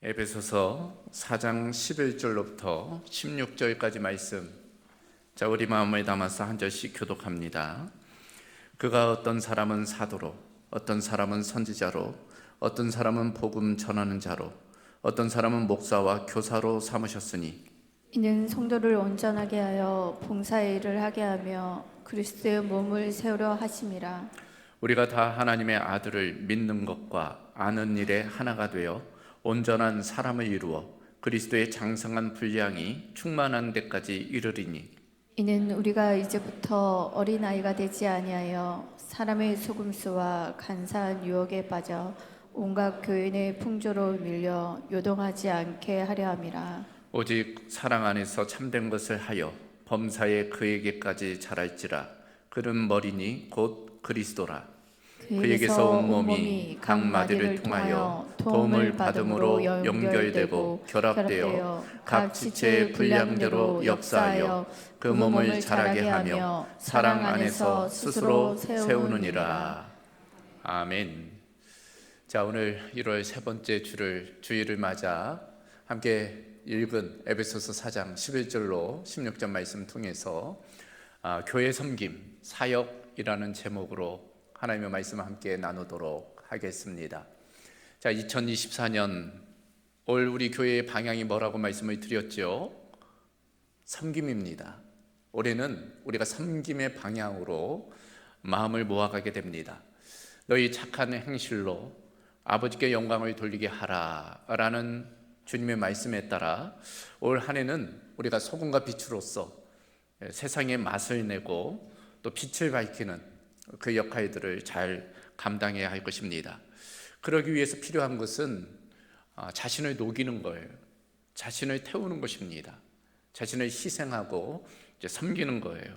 에베소서 4장 11절로부터 16절까지 말씀, 자, 우리 마음에 담아서 한 절씩 교독합니다. 그가 어떤 사람은 사도로, 어떤 사람은 선지자로, 어떤 사람은 복음 전하는 자로, 어떤 사람은 목사와 교사로 삼으셨으니 이는 성도를 온전하게 하여 봉사의 일을 하게 하며 그리스도의 몸을 세우려 하심이라. 우리가 다 하나님의 아들을 믿는 것과 아는 일에 하나가 되어 온전한 사람을 이루어 그리스도의 장성한 분량이 충만한 데까지 이르리니 이는 우리가 이제부터 어린아이가 되지 아니하여 사람의 속임수와 간사한 유혹에 빠져 온갖 교인의 풍조로 밀려 요동하지 않게 하려 함이라. 오직 사랑 안에서 참된 것을 하여 범사에 그에게까지 자랄지라. 그는 머리니 곧 그리스도라. 그에게서 온몸이 각 마디를 통하여 도움을 받음으로 연결되고 결합되어 각 지체의 분량대로 역사하여 그 몸을 자라게 하며 사랑 안에서 스스로 세우느니라. 아멘. 자, 오늘 1월 세 번째 주일을 맞아 함께 읽은 에베소서 4장 11절로 16절 말씀 통해서 교회 섬김, 사역이라는 제목으로 하나님의 말씀을 함께 나누도록 하겠습니다. 자, 2024년 올 우리 교회의 방향이 뭐라고 말씀을 드렸죠? 섬김입니다. 올해는 우리가 섬김의 방향으로 마음을 모아가게 됩니다. 너희 착한 행실로 아버지께 영광을 돌리게 하라라는 주님의 말씀에 따라 올 한 해는 우리가 소금과 빛으로서 세상의 맛을 내고 또 빛을 밝히는 그 역할들을 잘 감당해야 할 것입니다. 그러기 위해서 필요한 것은 자신을 녹이는 거예요. 자신을 태우는 것입니다. 자신을 희생하고 이제 섬기는 거예요.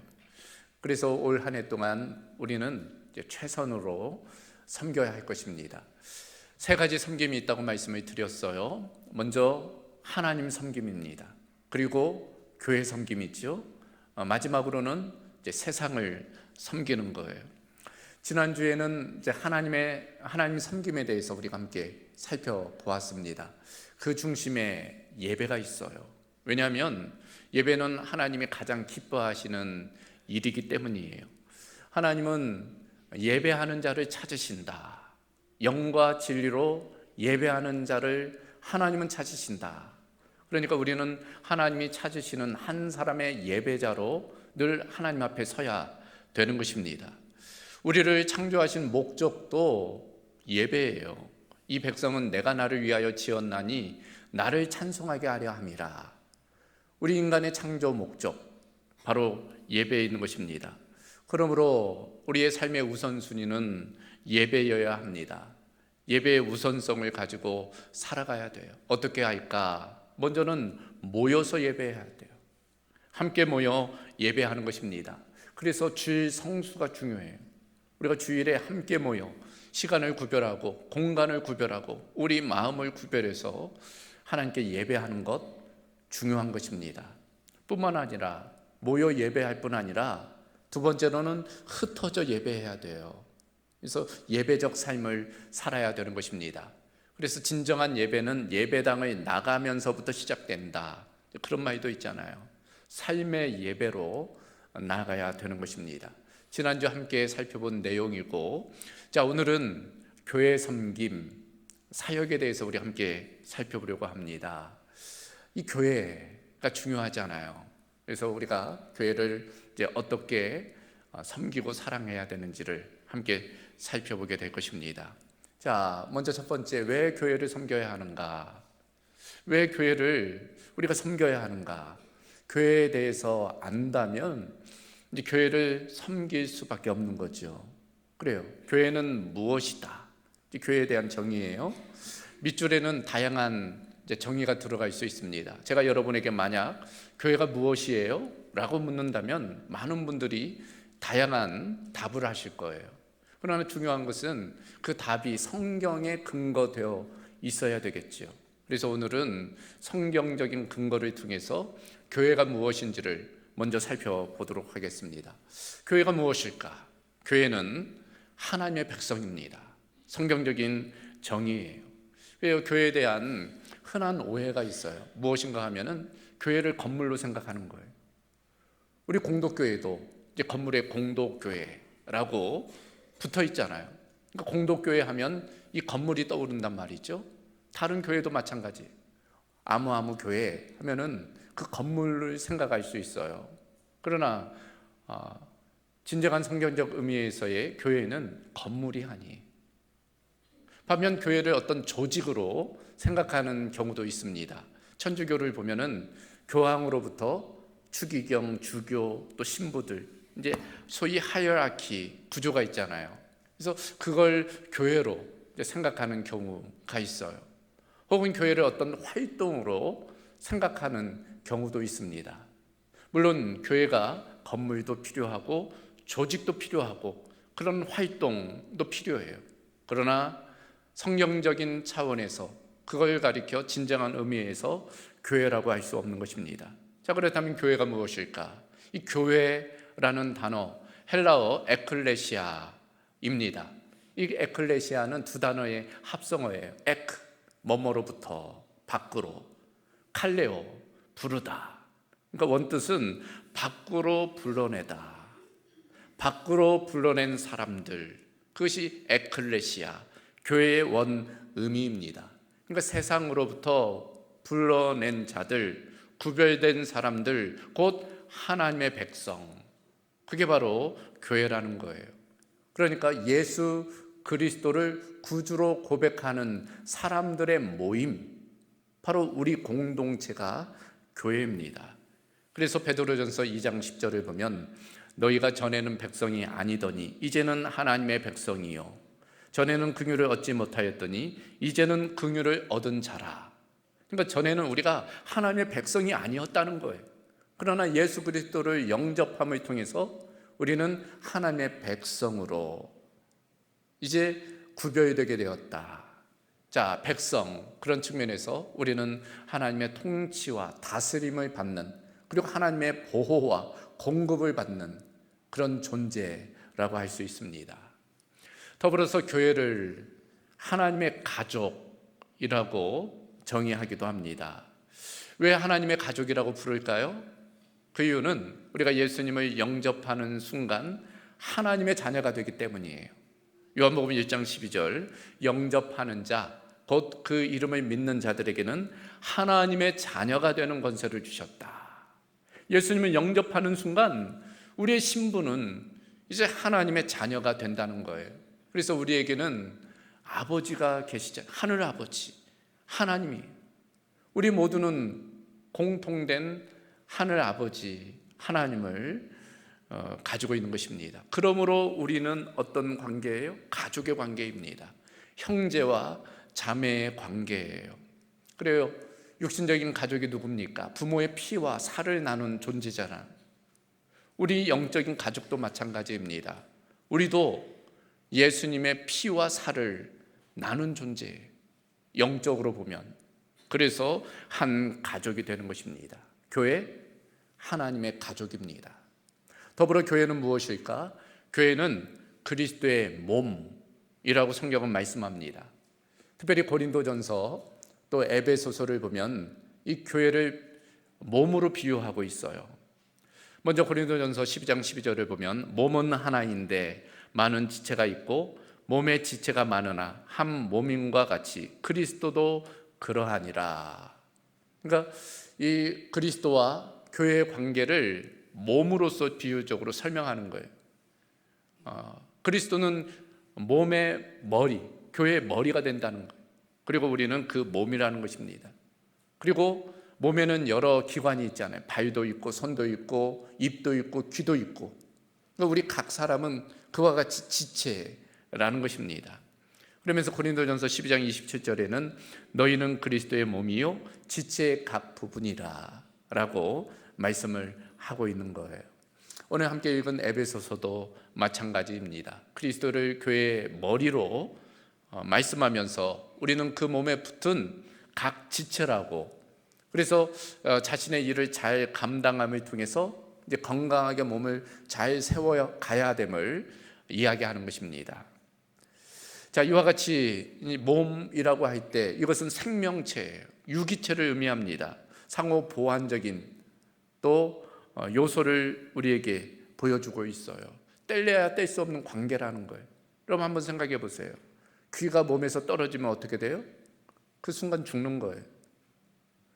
그래서 올 한 해 동안 우리는 이제 최선으로 섬겨야 할 것입니다. 세 가지 섬김이 있다고 말씀을 드렸어요. 먼저 하나님 섬김입니다. 그리고 교회 섬김이 있죠. 마지막으로는 이제 세상을 섬기는 거예요. 지난주에는 이제 하나님 섬김에 대해서 우리가 함께 살펴보았습니다. 그 중심에 예배가 있어요. 왜냐하면 예배는 하나님이 가장 기뻐하시는 일이기 때문이에요. 하나님은 예배하는 자를 찾으신다. 영과 진리로 예배하는 자를 하나님은 찾으신다. 그러니까 우리는 하나님이 찾으시는 한 사람의 예배자로 늘 하나님 앞에 서야 되는 것입니다. 우리를 창조하신 목적도 예배예요. 이 백성은 내가 나를 위하여 지었나니 나를 찬송하게 하려 함이라. 우리 인간의 창조 목적, 바로 예배에 있는 것입니다. 그러므로 우리의 삶의 우선순위는 예배여야 합니다. 예배의 우선성을 가지고 살아가야 돼요. 어떻게 할까? 먼저는 모여서 예배해야 돼요. 함께 모여 예배하는 것입니다. 그래서 주일 성수가 중요해요. 우리가 주일에 함께 모여 시간을 구별하고 공간을 구별하고 우리 마음을 구별해서 하나님께 예배하는 것 중요한 것입니다. 뿐만 아니라 모여 예배할 뿐 아니라 두 번째로는 흩어져 예배해야 돼요. 그래서 예배적 삶을 살아야 되는 것입니다. 그래서 진정한 예배는 예배당을 나가면서부터 시작된다. 그런 말도 있잖아요. 삶의 예배로 나가야 되는 것입니다. 지난주 함께 살펴본 내용이고, 자, 오늘은 교회 섬김, 사역에 대해서 우리 함께 살펴보려고 합니다. 이 교회가 중요하잖아요. 그래서 우리가 교회를 이제 어떻게 섬기고 사랑해야 되는지를 함께 살펴보게 될 것입니다. 자, 먼저 첫 번째, 왜 교회를 섬겨야 하는가? 왜 교회를 우리가 섬겨야 하는가? 교회에 대해서 안다면 이제 교회를 섬길 수밖에 없는 거죠. 그래요. 교회는 무엇이다? 이제 교회에 대한 정의예요. 밑줄에는 다양한 이제 정의가 들어갈 수 있습니다. 제가 여러분에게 만약 교회가 무엇이에요? 라고 묻는다면 많은 분들이 다양한 답을 하실 거예요. 그러나 중요한 것은 그 답이 성경에 근거되어 있어야 되겠죠. 그래서 오늘은 성경적인 근거를 통해서 교회가 무엇인지를 먼저 살펴보도록 하겠습니다. 교회가 무엇일까? 교회는 하나님의 백성입니다. 성경적인 정의예요. 교회에 대한 흔한 오해가 있어요. 무엇인가 하면은 교회를 건물로 생각하는 거예요. 우리 공동교회도 이제 건물에 공동교회라고 붙어 있잖아요. 그러니까 공동교회 하면 이 건물이 떠오른단 말이죠. 다른 교회도 마찬가지. 아무 교회 하면은 그 건물을 생각할 수 있어요. 그러나 진정한 성경적 의미에서의 교회는 건물이 아니에요. 반면 교회를 어떤 조직으로 생각하는 경우도 있습니다. 천주교를 보면은 교황으로부터 추기경, 주교, 또 신부들, 이제 소위 하이어라키 구조가 있잖아요. 그래서 그걸 교회로 생각하는 경우가 있어요. 혹은 교회를 어떤 활동으로 생각하는 경우도 있습니다. 물론 교회가 건물도 필요하고 조직도 필요하고 그런 활동도 필요해요. 그러나 성경적인 차원에서 그걸 가리켜 진정한 의미에서 교회라고 할 수 없는 것입니다. 자, 그렇다면 교회가 무엇일까? 이 교회라는 단어, 헬라어 에클레시아입니다. 이 에클레시아는 두 단어의 합성어예요. 에크, 뭐뭐로부터, 밖으로, 칼레오, 부르다. 그러니까 원뜻은 밖으로 불러내다, 밖으로 불러낸 사람들, 그것이 에클레시아, 교회의 원 의미입니다. 그러니까 세상으로부터 불러낸 자들, 구별된 사람들, 곧 하나님의 백성, 그게 바로 교회라는 거예요. 그러니까 예수 그리스도를 구주로 고백하는 사람들의 모임, 바로 우리 공동체가 교회입니다. 그래서 베드로전서 2장 10절을 보면 너희가 전에는 백성이 아니더니 이제는 하나님의 백성이요 전에는 긍휼을 얻지 못하였더니 이제는 긍휼을 얻은 자라. 그러니까 전에는 우리가 하나님의 백성이 아니었다는 거예요. 그러나 예수 그리스도를 영접함을 통해서 우리는 하나님의 백성으로 이제 구별되게 되었다. 자, 백성, 그런 측면에서 우리는 하나님의 통치와 다스림을 받는, 그리고 하나님의 보호와 공급을 받는 그런 존재라고 할 수 있습니다. 더불어서 교회를 하나님의 가족이라고 정의하기도 합니다. 왜 하나님의 가족이라고 부를까요? 그 이유는 우리가 예수님을 영접하는 순간 하나님의 자녀가 되기 때문이에요. 요한복음 1장 12절, 영접하는 자, 곧 그 이름을 믿는 자들에게는 하나님의 자녀가 되는 권세를 주셨다. 예수님을 영접하는 순간 우리의 신분은 이제 하나님의 자녀가 된다는 거예요. 그래서 우리에게는 아버지가 계시잖아요. 하늘 아버지, 하나님이. 우리 모두는 공통된 하늘 아버지, 하나님을 가지고 있는 것입니다. 그러므로 우리는 어떤 관계예요? 가족의 관계입니다. 형제와 자매의 관계예요. 그래요. 육신적인 가족이 누굽니까? 부모의 피와 살을 나눈 존재잖아. 우리 영적인 가족도 마찬가지입니다. 우리도 예수님의 피와 살을 나눈 존재예요. 영적으로 보면. 그래서 한 가족이 되는 것입니다. 교회, 하나님의 가족입니다. 더불어 교회는 무엇일까? 교회는 그리스도의 몸이라고 성경은 말씀합니다. 특별히 고린도전서 또 에베소서를 보면 이 교회를 몸으로 비유하고 있어요. 먼저 고린도전서 12장 12절을 보면 몸은 하나인데 많은 지체가 있고 몸의 지체가 많으나 한 몸임과 같이 그리스도도 그러하니라. 그러니까 이 그리스도와 교회의 관계를 몸으로서 비유적으로 설명하는 거예요. 그리스도는 몸의 머리, 교회의 머리가 된다는 거예요. 그리고 우리는 그 몸이라는 것입니다. 그리고 몸에는 여러 기관이 있잖아요. 발도 있고 손도 있고 입도 있고 귀도 있고. 그러니까 우리 각 사람은 그와 같이 지체라는 것입니다. 그러면서 고린도전서 12장 27절에는 너희는 그리스도의 몸이요 지체의 각 부분이라 라고 말씀을 하고 있는 거예요. 오늘 함께 읽은 에베소서도 마찬가지입니다. 그리스도를 교회의 머리로 말씀하면서 우리는 그 몸에 붙은 각 지체라고, 그래서 자신의 일을 잘 감당함을 통해서 이제 건강하게 몸을 잘 세워 가야 됨을 이야기하는 것입니다. 자, 이와 같이 몸이라고 할 때 이것은 생명체예요. 유기체를 의미합니다. 상호 보완적인 또 요소를 우리에게 보여주고 있어요. 뗄래야 뗄 수 없는 관계라는 거예요. 여러분 한번 생각해 보세요. 귀가 몸에서 떨어지면 어떻게 돼요? 그 순간 죽는 거예요.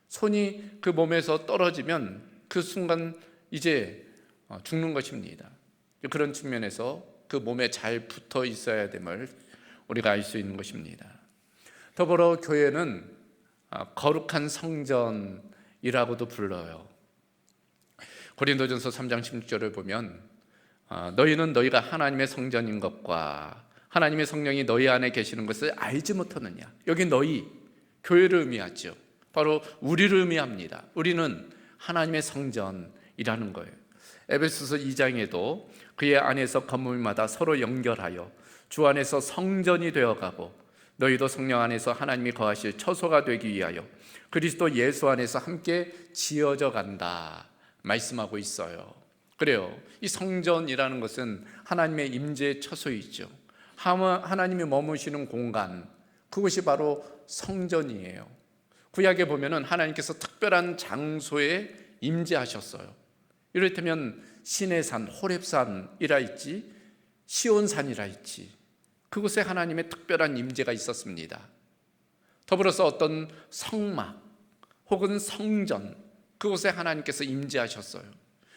손이 그 몸에서 떨어지면 그 순간 이제 죽는 것입니다. 그런 측면에서 그 몸에 잘 붙어 있어야 됨을 우리가 알 수 있는 것입니다. 더불어 교회는 거룩한 성전이라고도 불러요. 고린도전서 3장 16절을 보면 너희는 너희가 하나님의 성전인 것과 하나님의 성령이 너희 안에 계시는 것을 알지 못하느냐. 여기 너희, 교회를 의미하죠. 바로 우리를 의미합니다. 우리는 하나님의 성전이라는 거예요. 에베소서 2장에도 그의 안에서 건물마다 서로 연결하여 주 안에서 성전이 되어가고 너희도 성령 안에서 하나님이 거하실 처소가 되기 위하여 그리스도 예수 안에서 함께 지어져 간다 말씀하고 있어요. 그래요. 이 성전이라는 것은 하나님의 임재 처소이죠. 하나님이 머무시는 공간, 그것이 바로 성전이에요. 구약에 보면은 하나님께서 특별한 장소에 임재하셨어요. 이를테면 시내산, 호렙산이라 있지, 시온산이라 있지. 그곳에 하나님의 특별한 임재가 있었습니다. 더불어서 어떤 성막 혹은 성전, 그곳에 하나님께서 임재하셨어요.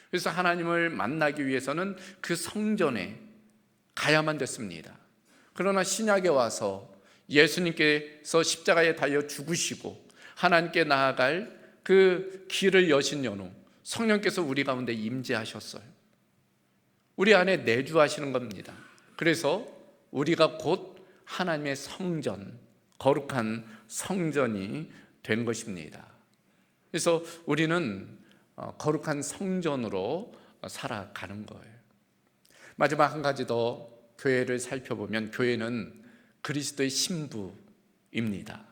그래서 하나님을 만나기 위해서는 그 성전에 가야만 됐습니다. 그러나 신약에 와서 예수님께서 십자가에 달려 죽으시고 하나님께 나아갈 그 길을 여신 연후 성령께서 우리 가운데 임재하셨어요. 우리 안에 내주하시는 겁니다. 그래서 우리가 곧 하나님의 성전, 거룩한 성전이 된 것입니다. 그래서 우리는 거룩한 성전으로 살아가는 거예요. 마지막 한 가지 더 교회를 살펴보면 교회는 그리스도의 신부입니다.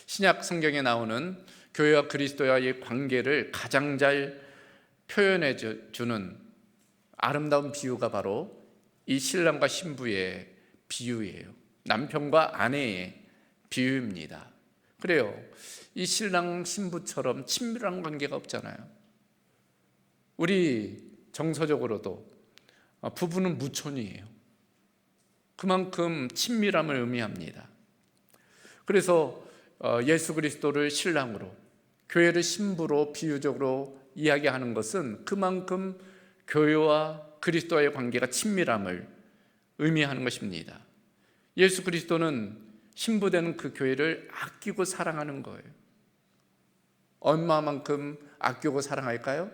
신약 성경에 나오는 교회와 그리스도와의 관계를 가장 잘 표현해 주는 아름다운 비유가 바로 이 신랑과 신부의 비유예요. 남편과 아내의 비유입니다. 그래요. 이 신랑 신부처럼 친밀한 관계가 없잖아요. 우리 정서적으로도 부부는 무촌이에요. 그만큼 친밀함을 의미합니다. 그래서 예수 그리스도를 신랑으로, 교회를 신부로 비유적으로 이야기하는 것은 그만큼 교회와 그리스도와의 관계가 친밀함을 의미하는 것입니다. 예수 그리스도는 신부되는 그 교회를 아끼고 사랑하는 거예요. 얼마만큼 아끼고 사랑할까요?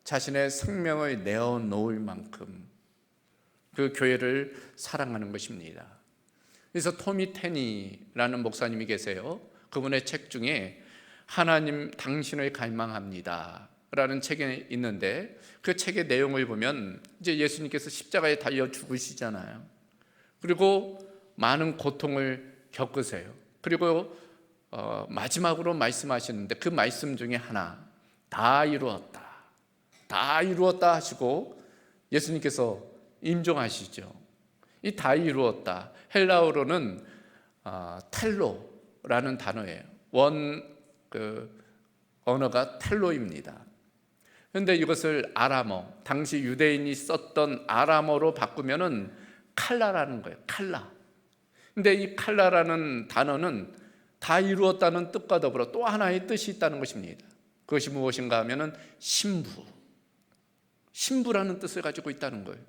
자신의 생명을 내어놓을 만큼 그 교회를 사랑하는 것입니다. 그래서 토미 테니라는 목사님이 계세요. 그분의 책 중에 하나님 당신을 갈망합니다 라는 책이 있는데 그 책의 내용을 보면 이제 예수님께서 십자가에 달려 죽으시잖아요. 그리고 많은 고통을 겪으세요. 그리고 마지막으로 말씀하시는데 그 말씀 중에 하나, 다 이루었다, 다 이루었다 하시고 예수님께서 임종하시죠. 이 다 이루었다, 헬라어로는 텔로라는 단어예요. 언어가 텔로입니다. 그런데 이것을 아람어, 당시 유대인이 썼던 아람어로 바꾸면은 칼라라는 거예요. 칼라. 근데 이 칼라라는 단어는 다 이루었다는 뜻과 더불어 또 하나의 뜻이 있다는 것입니다. 그것이 무엇인가 하면은 신부라는 뜻을 가지고 있다는 거예요.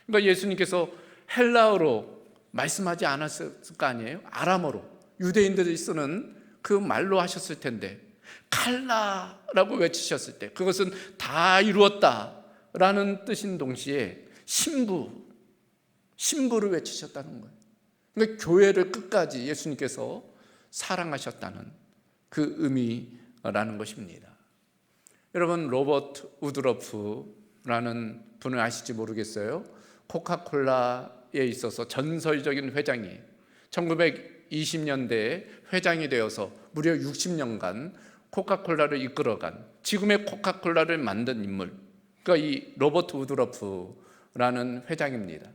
그러니까 예수님께서 헬라어로 말씀하지 않았을 거 아니에요? 아람어로, 유대인들이 쓰는 그 말로 하셨을 텐데 칼라라고 외치셨을 때 그것은 다 이루었다라는 뜻인 동시에 신부를 외치셨다는 거예요. 그러니까 교회를 끝까지 예수님께서 사랑하셨다는 그 의미라는 것입니다. 여러분, 로버트 우드러프라는 분을 아실지 모르겠어요. 코카콜라에 있어서 전설적인 회장이 1920년대에 회장이 되어서 무려 60년간 코카콜라를 이끌어간, 지금의 코카콜라를 만든 인물, 그러니까 이 로버트 우드러프라는 회장입니다.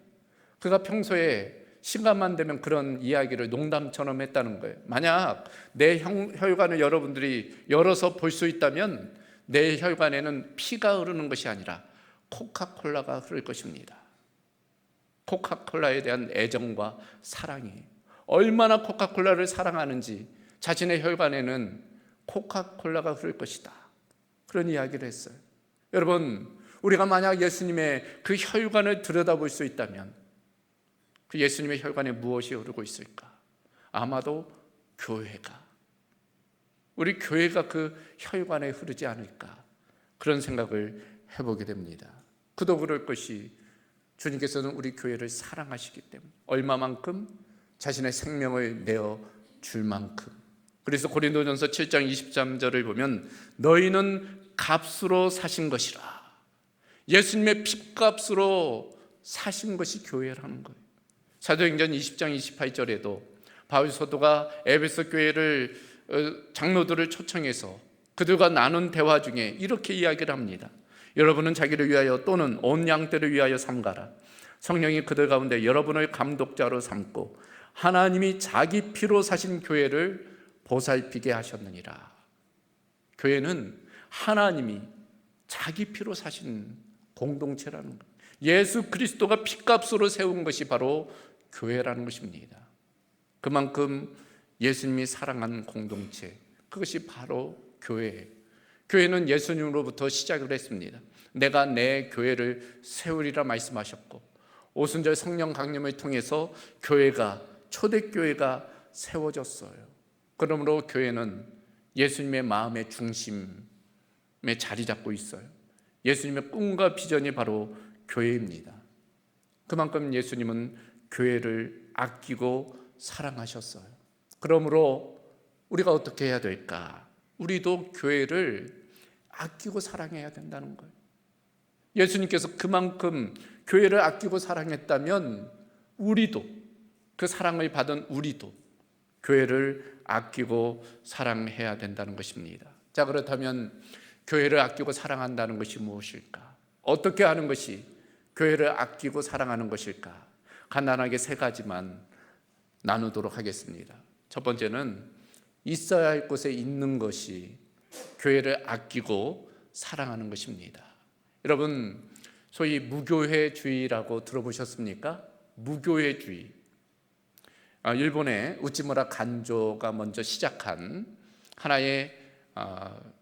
그가 평소에 시간만 되면 그런 이야기를 농담처럼 했다는 거예요. 만약 내 혈관을 여러분들이 열어서 볼 수 있다면 내 혈관에는 피가 흐르는 것이 아니라 코카콜라가 흐를 것입니다. 코카콜라에 대한 애정과 사랑이, 얼마나 코카콜라를 사랑하는지 자신의 혈관에는 코카콜라가 흐를 것이다, 그런 이야기를 했어요. 여러분, 우리가 만약 예수님의 그 혈관을 들여다볼 수 있다면 그 예수님의 혈관에 무엇이 흐르고 있을까? 아마도 교회가, 우리 교회가 그 혈관에 흐르지 않을까, 그런 생각을 해보게 됩니다. 그도 그럴 것이 주님께서는 우리 교회를 사랑하시기 때문에 얼마만큼? 자신의 생명을 내어 줄 만큼. 그래서 고린도전서 7장 23절을 보면 너희는 값으로 사신 것이라, 예수님의 핏값으로 사신 것이 교회라는 거예요. 사도행전 20장 28절에도 바울 사도가 에베소 교회를 장로들을 초청해서 그들과 나눈 대화 중에 이렇게 이야기를 합니다. 여러분은 자기를 위하여 또는 온 양떼를 위하여 삼가라. 성령이 그들 가운데 여러분을 감독자로 삼고 하나님이 자기 피로 사신 교회를 보살피게 하셨느니라. 교회는 하나님이 자기 피로 사신 공동체라는 거예요. 예수 그리스도가 핏값으로 세운 것이 바로 교회라는 것입니다. 그만큼 예수님이 사랑하는 공동체, 그것이 바로 교회예요. 교회는 예수님으로부터 시작을 했습니다. 내가 내 교회를 세우리라 말씀하셨고, 오순절 성령 강림을 통해서 교회가, 초대교회가 세워졌어요. 그러므로 교회는 예수님의 마음의 중심에 자리 잡고 있어요. 예수님의 꿈과 비전이 바로 교회입니다. 그만큼 예수님은 교회를 아끼고 사랑하셨어요. 그러므로 우리가 어떻게 해야 될까? 우리도 교회를 아끼고 사랑해야 된다는 거예요. 예수님께서 그만큼 교회를 아끼고 사랑했다면 우리도, 그 사랑을 받은 우리도 교회를 아끼고 사랑해야 된다는 것입니다. 자, 그렇다면 교회를 아끼고 사랑한다는 것이 무엇일까? 어떻게 하는 것이 교회를 아끼고 사랑하는 것일까? 간단하게 세 가지만 나누도록 하겠습니다. 첫 번째는 있어야 할 곳에 있는 것이 교회를 아끼고 사랑하는 것입니다. 여러분, 소위 무교회주의라고 들어보셨습니까? 무교회주의. 일본의 우찌무라 간조가 먼저 시작한 하나의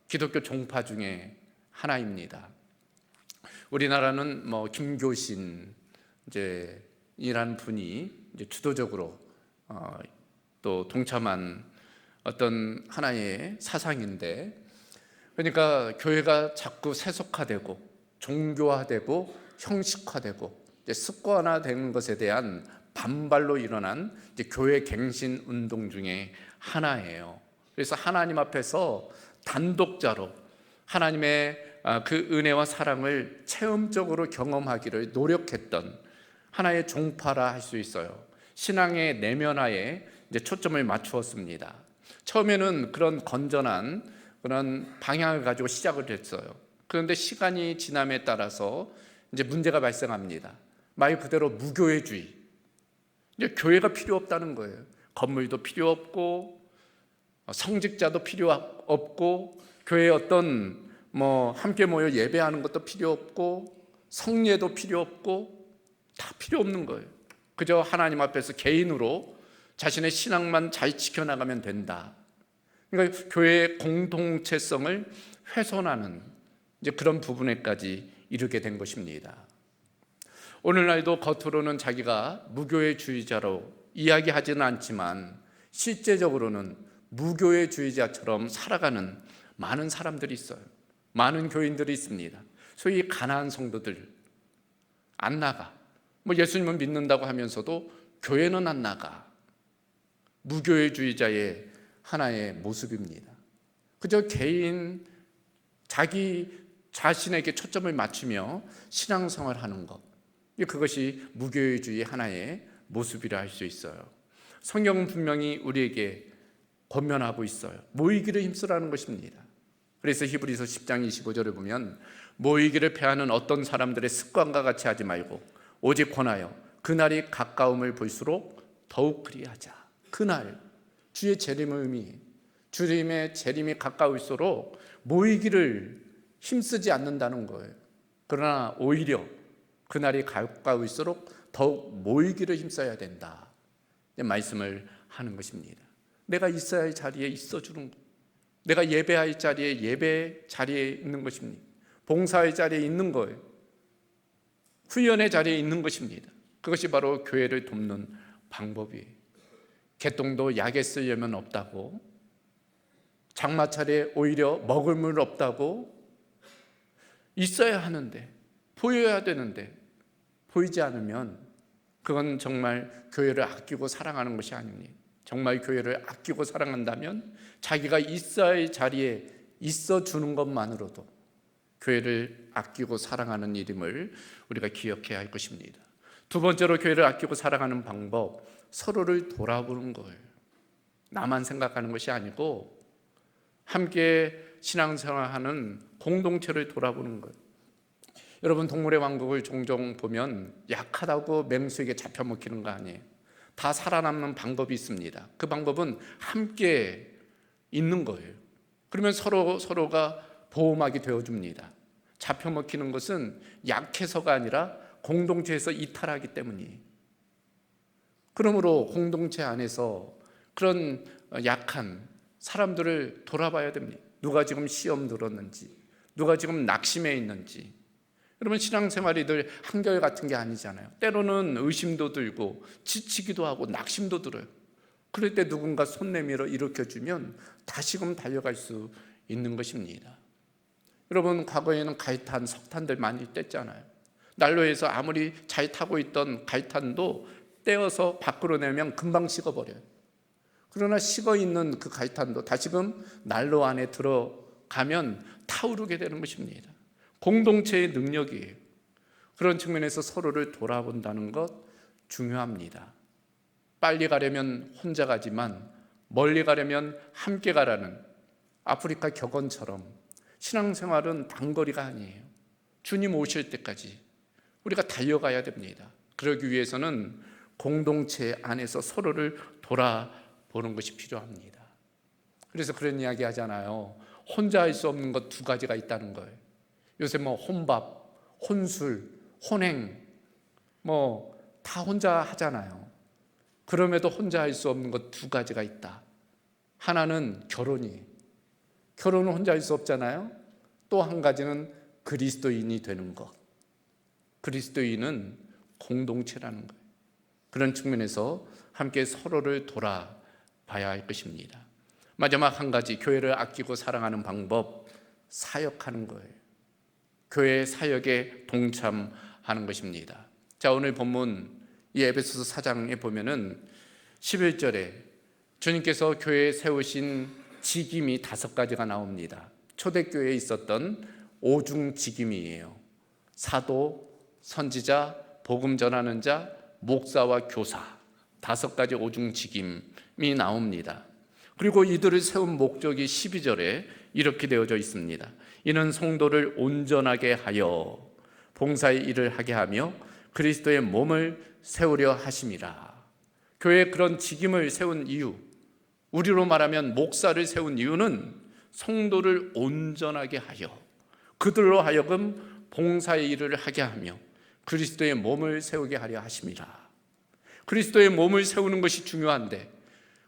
기독교 종파 중에 하나입니다. 우리나라는 김교신 이라는 분이 주도적으로 또 동참한 어떤 하나의 사상인데, 그러니까 교회가 자꾸 세속화되고 종교화되고 형식화되고 습관화되는 것에 대한 반발로 일어난 교회 갱신 운동 중에 하나예요. 그래서 하나님 앞에서 단독자로 하나님의 그 은혜와 사랑을 체험적으로 경험하기를 노력했던 하나의 종파라 할 수 있어요. 신앙의 내면화에 초점을 맞추었습니다. 처음에는 그런 건전한 그런 방향을 가지고 시작을 했어요. 그런데 시간이 지남에 따라서 이제 문제가 발생합니다. 말 그대로 무교회주의. 이제 교회가 필요 없다는 거예요. 건물도 필요 없고 성직자도 필요 없고 교회에 어떤 함께 모여 예배하는 것도 필요 없고 성례도 필요 없고 다 필요 없는 거예요. 그저 하나님 앞에서 개인으로 자신의 신앙만 잘 지켜나가면 된다. 그러니까 교회의 공동체성을 훼손하는 이제 그런 부분에까지 이르게 된 것입니다. 오늘날도 겉으로는 자기가 무교회주의자로 이야기하지는 않지만 실제적으로는 무교회주의자처럼 살아가는 많은 사람들이 있어요. 많은 교인들이 있습니다. 소위 가난한 성도들, 안 나가. 예수님은 믿는다고 하면서도 교회는 안 나가. 무교회주의자의 하나의 모습입니다. 그저 개인, 자기 자신에게 초점을 맞추며 신앙생활을 하는 것, 그것이 무교회주의의 하나의 모습이라 할 수 있어요. 성경은 분명히 우리에게 권면하고 있어요. 모이기를 힘쓰라는 것입니다. 그래서 히브리서 10장 25절을 보면 모이기를 패하는 어떤 사람들의 습관과 같이 하지 말고 오직 권하여 그 그날이 가까움을 볼수록 더욱 그리하자. 그날 주의 재림의 주님의 재림이 가까울수록 모이기를 힘쓰지 않는다는 거예요. 그러나 오히려 그날이 가까울수록 더욱 모이기를 힘써야 된다, 말씀을 하는 것입니다. 내가 있어야 할 자리에 있어주는 것, 내가 예배할 자리에 예배 자리에 있는 것입니다. 봉사의 자리에 있는 거예요. 후연의 자리에 있는 것입니다. 그것이 바로 교회를 돕는 방법이에요. 개똥도 약에 쓰려면 없다고, 장마철에 오히려 먹을 물 없다고, 있어야 하는데, 보여야 되는데 보이지 않으면 그건 정말 교회를 아끼고 사랑하는 것이 아닙니다. 정말 교회를 아끼고 사랑한다면 자기가 있어야 할 자리에 있어주는 것만으로도 교회를 아끼고 사랑하는 일임을 우리가 기억해야 할 것입니다. 두 번째로 교회를 아끼고 사랑하는 방법, 서로를 돌아보는 거예요. 나만 생각하는 것이 아니고 함께 신앙생활하는 공동체를 돌아보는 거예요. 여러분, 동물의 왕국을 종종 보면 약하다고 맹수에게 잡혀 먹히는 거 아니에요. 다 살아남는 방법이 있습니다. 그 방법은 함께 있는 거예요. 그러면 서로가 보호막이 되어줍니다. 잡혀 먹히는 것은 약해서가 아니라 공동체에서 이탈하기 때문이에요. 그러므로 공동체 안에서 그런 약한 사람들을 돌아봐야 됩니다. 누가 지금 시험 들었는지, 누가 지금 낙심해 있는지. 여러분, 신앙생활이 늘 한결같은 게 아니잖아요. 때로는 의심도 들고 지치기도 하고 낙심도 들어요. 그럴 때 누군가 손 내밀어 일으켜주면 다시금 달려갈 수 있는 것입니다. 여러분, 과거에는 가이탄, 석탄들 많이 뗐잖아요. 난로에서 아무리 잘 타고 있던 가이탄도 떼어서 밖으로 내면 금방 식어버려요. 그러나 식어있는 그 가이탄도 다시금 난로 안에 들어가면 타오르게 되는 것입니다. 공동체의 능력이에요. 그런 측면에서 서로를 돌아본다는 것 중요합니다. 빨리 가려면 혼자 가지만 멀리 가려면 함께 가라는 아프리카 격언처럼 신앙생활은 단거리가 아니에요. 주님 오실 때까지 우리가 달려가야 됩니다. 그러기 위해서는 공동체 안에서 서로를 돌아보는 것이 필요합니다. 그래서 그런 이야기 하잖아요. 혼자 할 수 없는 것 두 가지가 있다는 거예요. 요새 혼밥, 혼술, 혼행 다 혼자 하잖아요. 그럼에도 혼자 할 수 없는 것 두 가지가 있다. 하나는 결혼은 혼자 할 수 없잖아요. 또 한 가지는 그리스도인이 되는 것. 그리스도인은 공동체라는 거예요. 그런 측면에서 함께 서로를 돌아봐야 할 것입니다. 마지막 한 가지, 교회를 아끼고 사랑하는 방법, 사역하는 거예요. 교회 사역에 동참하는 것입니다. 자, 오늘 본문 이 에베소서 4장에 보면은 11절에 주님께서 교회에 세우신 직임이 5가지가 나옵니다. 초대교회에 있었던 5중 직임이에요. 사도, 선지자, 복음 전하는 자, 목사와 교사, 5가지 5중 직임이 나옵니다. 그리고 이들을 세운 목적이 12절에 이렇게 되어져 있습니다. 이는 성도를 온전하게 하여 봉사의 일을 하게 하며 그리스도의 몸을 세우려 하심이라. 교회에 그런 직임을 세운 이유, 우리로 말하면 목사를 세운 이유는 성도를 온전하게 하여 그들로 하여금 봉사의 일을 하게 하며 그리스도의 몸을 세우게 하려 하심이라. 그리스도의 몸을 세우는 것이 중요한데,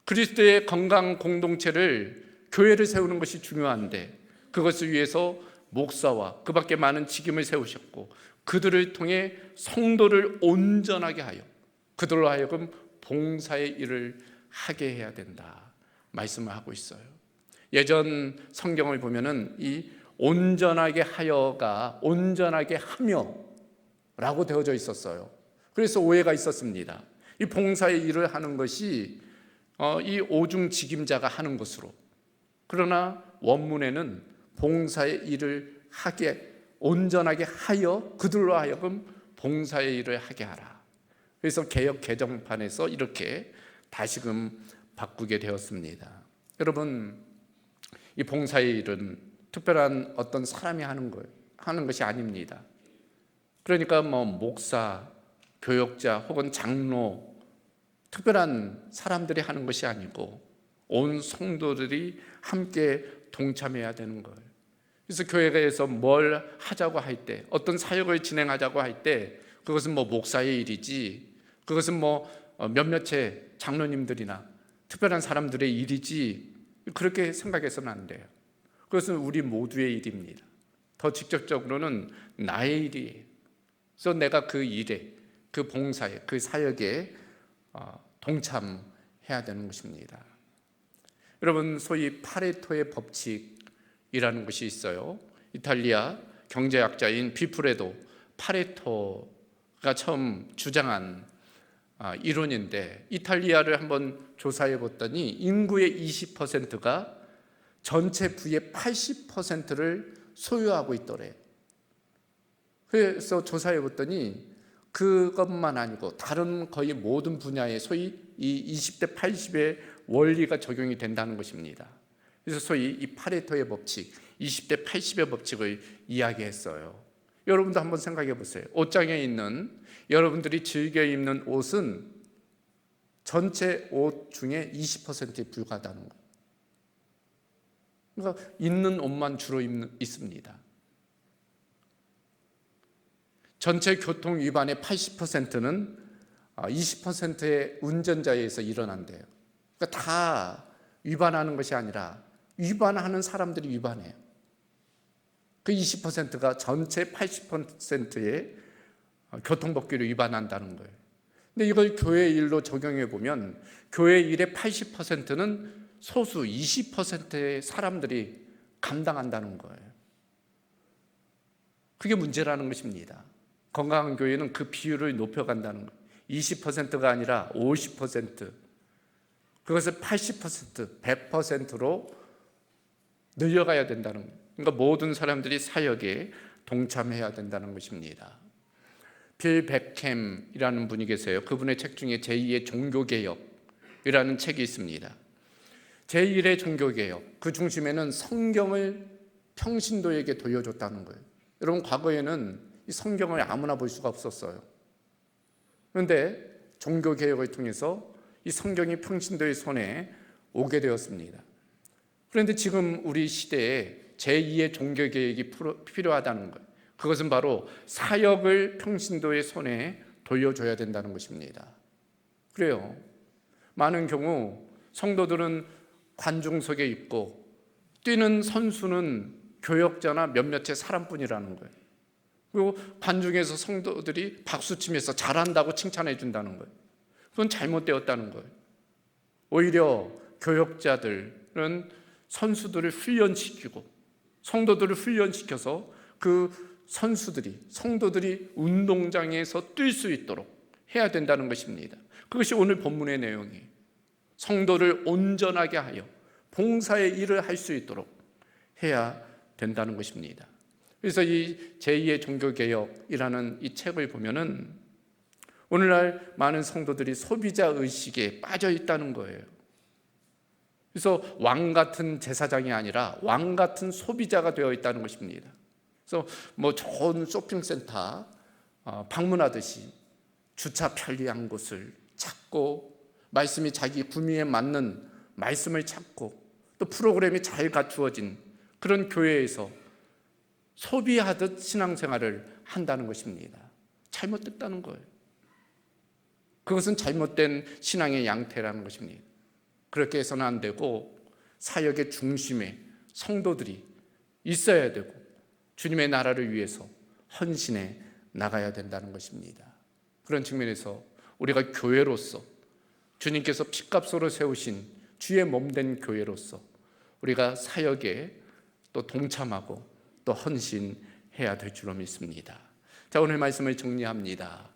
그리스도의 건강 공동체를, 교회를 세우는 것이 중요한데, 그것을 위해서 목사와 그 밖에 많은 직임을 세우셨고 그들을 통해 성도를 온전하게 하여 그들로 하여금 봉사의 일을 하게 해야 된다 말씀을 하고 있어요. 예전 성경을 보면은 이 온전하게 하여가 온전하게 하며 라고 되어져 있었어요. 그래서 오해가 있었습니다. 이 봉사의 일을 하는 것이 이 5중 직임자가 하는 것으로, 그러나 원문에는 봉사의 일을 하게 온전하게 하여 그들로 하여금 봉사의 일을 하게 하라. 그래서 개역 개정판에서 이렇게 다시금 바꾸게 되었습니다. 여러분, 이 봉사의 일은 특별한 어떤 사람이 하는 것이 아닙니다. 그러니까 목사, 교역자 혹은 장로, 특별한 사람들이 하는 것이 아니고 온 성도들이 함께 동참해야 되는 거예요. 그래서 교회에서 뭘 하자고 할 때, 어떤 사역을 진행하자고 할 때 그것은 뭐 목사의 일이지, 그것은 뭐 몇몇의 장로님들이나 특별한 사람들의 일이지, 그렇게 생각해서는 안 돼요. 그것은 우리 모두의 일입니다. 더 직접적으로는 나의 일이에요. 그래서 내가 그 일에, 그 봉사에, 그 사역에 동참해야 되는 것입니다. 여러분, 소위 파레토의 법칙이라는 것이 있어요. 이탈리아 경제학자인 비프레도 파레토가 처음 주장한 이론인데, 이탈리아를 한번 조사해 봤더니 인구의 20%가 전체 부의 80%를 소유하고 있더래요. 그래서 조사해 봤더니 그것만 아니고 다른 거의 모든 분야에 소위 이 20대 80의 원리가 적용이 된다는 것입니다. 그래서 소위 이 파레토의 법칙, 20대 80의 법칙을 이야기했어요. 여러분도 한번 생각해 보세요. 옷장에 있는 여러분들이 즐겨 입는 옷은 전체 옷 중에 20%에 불과하다는 거예요. 그러니까 있는 옷만 주로 있습니다. 전체 교통 위반의 80%는 20%의 운전자에 의해서 일어난대요. 그러니까 다 위반하는 것이 아니라 위반하는 사람들이 위반해요. 그 20%가 전체 80%의 교통법규를 위반한다는 거예요. 근데 이걸 교회 일로 적용해 보면 교회 일의 80%는 소수 20%의 사람들이 감당한다는 거예요. 그게 문제라는 것입니다. 건강한 교회는 그 비율을 높여간다는 거예요. 20%가 아니라 50%, 그것을 80%, 100%로 늘려가야 된다는 거예요. 그러니까 모든 사람들이 사역에 동참해야 된다는 것입니다. 빌 베캠이라는 분이 계세요. 그분의 책 중에 제2의 종교개혁이라는 책이 있습니다. 제1의 종교개혁, 그 중심에는 성경을 평신도에게 돌려줬다는 거예요. 여러분, 과거에는 이 성경을 아무나 볼 수가 없었어요. 그런데 종교개혁을 통해서 이 성경이 평신도의 손에 오게 되었습니다. 그런데 지금 우리 시대에 제2의 종교개혁이 필요하다는 거예요. 그것은 바로 사역을 평신도의 손에 돌려줘야 된다는 것입니다. 그래요. 많은 경우 성도들은 관중석에 있고 뛰는 선수는 교역자나 몇몇의 사람뿐이라는 거예요. 그리고 관중에서 성도들이 박수치면서 잘한다고 칭찬해 준다는 거예요. 그건 잘못되었다는 거예요. 오히려 교역자들은 선수들을 훈련시키고 성도들을 훈련시켜서 그 성도들이 운동장에서 뛸 수 있도록 해야 된다는 것입니다. 그것이 오늘 본문의 내용이에요. 성도를 온전하게 하여 봉사의 일을 할 수 있도록 해야 된다는 것입니다. 그래서 이 제2의 종교개혁이라는 이 책을 보면은 오늘날 많은 성도들이 소비자 의식에 빠져 있다는 거예요. 그래서 왕 같은 제사장이 아니라 왕 같은 소비자가 되어 있다는 것입니다. 그래서 뭐 좋은 쇼핑센터 방문하듯이 주차 편리한 곳을 찾고, 말씀이 자기 구미에 맞는 말씀을 찾고, 또 프로그램이 잘 갖추어진 그런 교회에서 소비하듯 신앙생활을 한다는 것입니다. 잘못됐다는 거예요. 그것은 잘못된 신앙의 양태라는 것입니다. 그렇게 해서는 안 되고 사역의 중심에 성도들이 있어야 되고 주님의 나라를 위해서 헌신해 나가야 된다는 것입니다. 그런 측면에서 우리가 교회로서, 주님께서 핏값으로 세우신 주의 몸된 교회로서 우리가 사역에 또 동참하고 또 헌신해야 될 줄로 믿습니다. 자, 오늘 말씀을 정리합니다.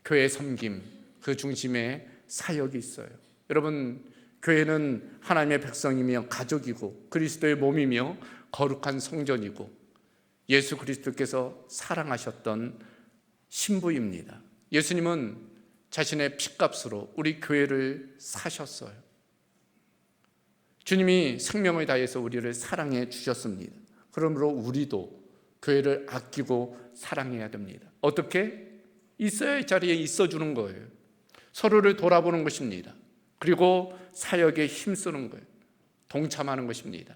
교회 섬김, 그 중심에 사역이 있어요. 여러분, 교회는 하나님의 백성이며 가족이고 그리스도의 몸이며 거룩한 성전이고 예수 그리스도께서 사랑하셨던 신부입니다. 예수님은 자신의 핏값으로 우리 교회를 사셨어요. 주님이 생명을 다해서 우리를 사랑해 주셨습니다. 그러므로 우리도 교회를 아끼고 사랑해야 됩니다. 어떻게? 있어야 할 자리에 있어주는 거예요. 서로를 돌아보는 것입니다. 그리고 사역에 힘쓰는 거예요. 동참하는 것입니다.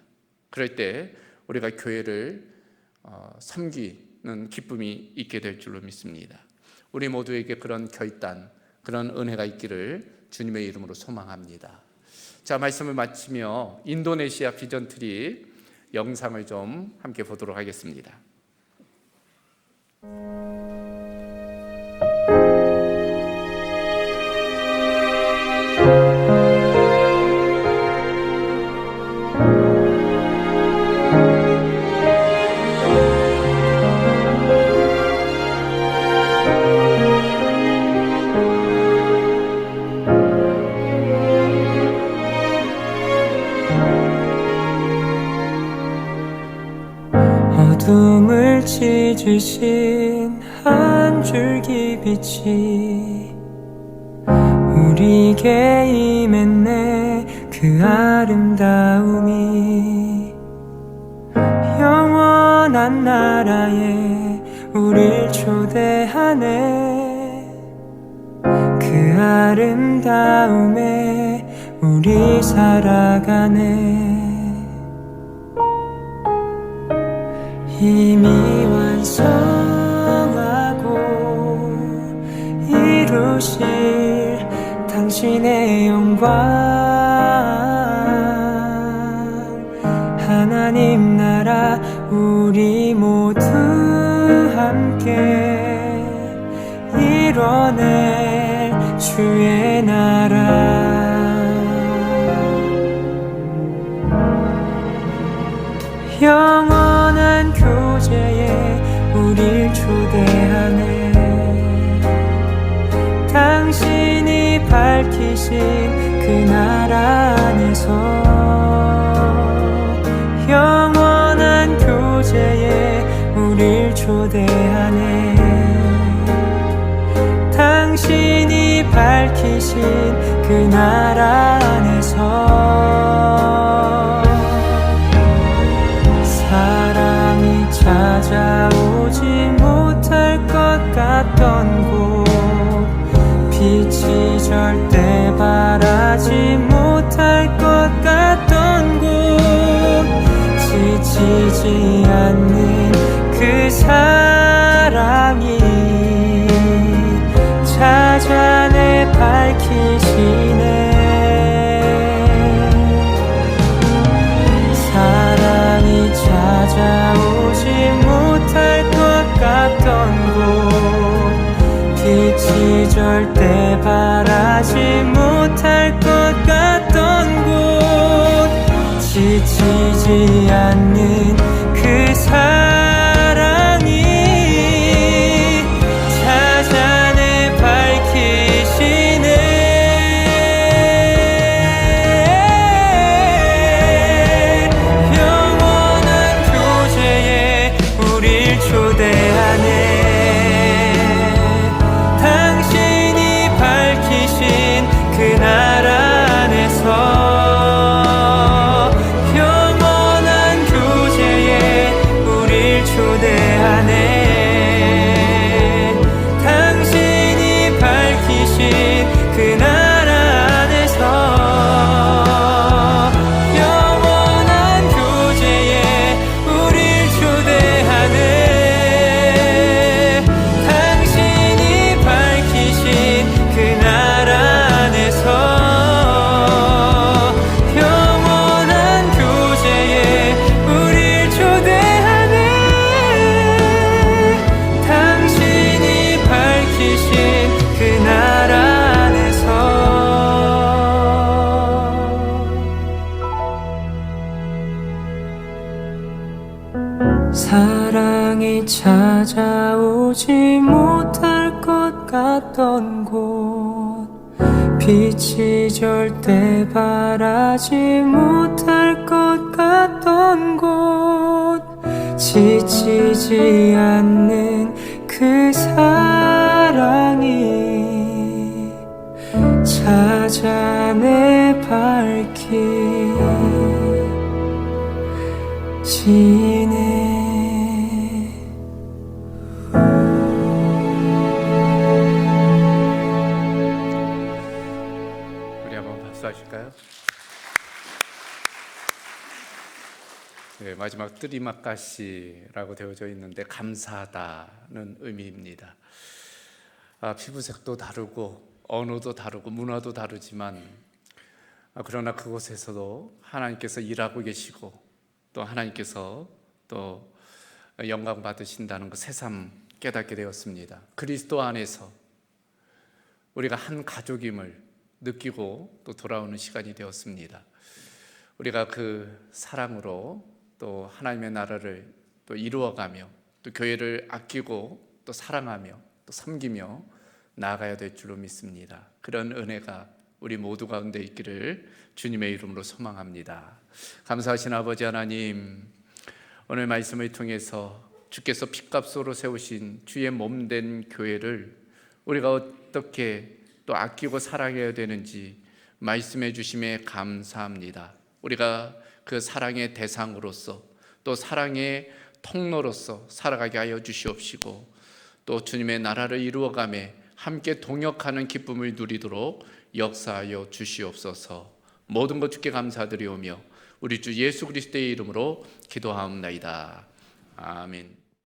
그럴 때 우리가 교회를 섬기는 기쁨이 있게 될 줄로 믿습니다. 우리 모두에게 그런 결단, 그런 은혜가 있기를 주님의 이름으로 소망합니다. 자, 말씀을 마치며 인도네시아 비전트리 영상을 좀 함께 보도록 하겠습니다. 어둠을 찢으신 한 줄기 빛이 우리에게 임했네. 그 아름다움이 영원한 나라에 우릴 초대하네. 그 아름다움에 우리 살아가네. 이미 완성하고 이루실 당신의 영광, 하나님 나라 우리 모두 함께 이뤄낼 주의 나라. 영원한 교제에 우릴 초대하네. 당신이 밝히신 그 나라 안에서 영원한 교제에 우릴 초대하네. 당신이 밝히신 그 나라 안에서 사랑이 찾아오지 못할 것 같던 곳, 빛이 절대 바라지 못할 것 같던 곳, 지치지 않는 그 사랑이 찾아내 밝히시네. 사랑이 찾아오지 못할 것 같던 곳, 빛이 절대 바라지 못할 것 같던 곳, 지치지 않는 그 사랑이 찾아내 밝히시네. 당신이 밝히신 그 나라 안에서 영원한 교제에 우릴 초대하네. 당신이 밝히신 그 나라 안에서 영원한 교제에 우릴 초대하네. 사랑이 찾아오지 못할 것 같던 곳, 빛이 절대 바라지 못할 것 같던 곳, 지치지 않는 그 사랑이 찾아내 밝히시네. 네, 마지막 뜨리마까시라고 되어져 있는데 감사하다는 의미입니다. 피부색도 다르고 언어도 다르고 문화도 다르지만 그러나 그곳에서도 하나님께서 일하고 계시고 또 하나님께서 또 영광 받으신다는 것 새삼 깨닫게 되었습니다. 그리스도 안에서 우리가 한 가족임을 느끼고 또 돌아오는 시간이 되었습니다. 우리가 그 사랑으로 또 하나님의 나라를 또 이루어가며 또 교회를 아끼고 또 사랑하며 또 섬기며 나아가야 될 줄로 믿습니다. 그런 은혜가 우리 모두 가운데 있기를 주님의 이름으로 소망합니다. 감사하신 아버지 하나님, 오늘 말씀을 통해서 주께서 핏값으로 세우신 주의 몸된 교회를 우리가 어떻게 또 아끼고 사랑해야 되는지 말씀해 주심에 감사합니다. 우리가 그 사랑의 대상으로서 또 사랑의 통로로서 살아가게 하여 주시옵시고 또 주님의 나라를 이루어가며 함께 동역하는 기쁨을 누리도록 역사하여 주시옵소서. 모든 것 주께 감사드리오며 우리 주 예수 그리스도의 이름으로 기도하옵나이다. 아멘.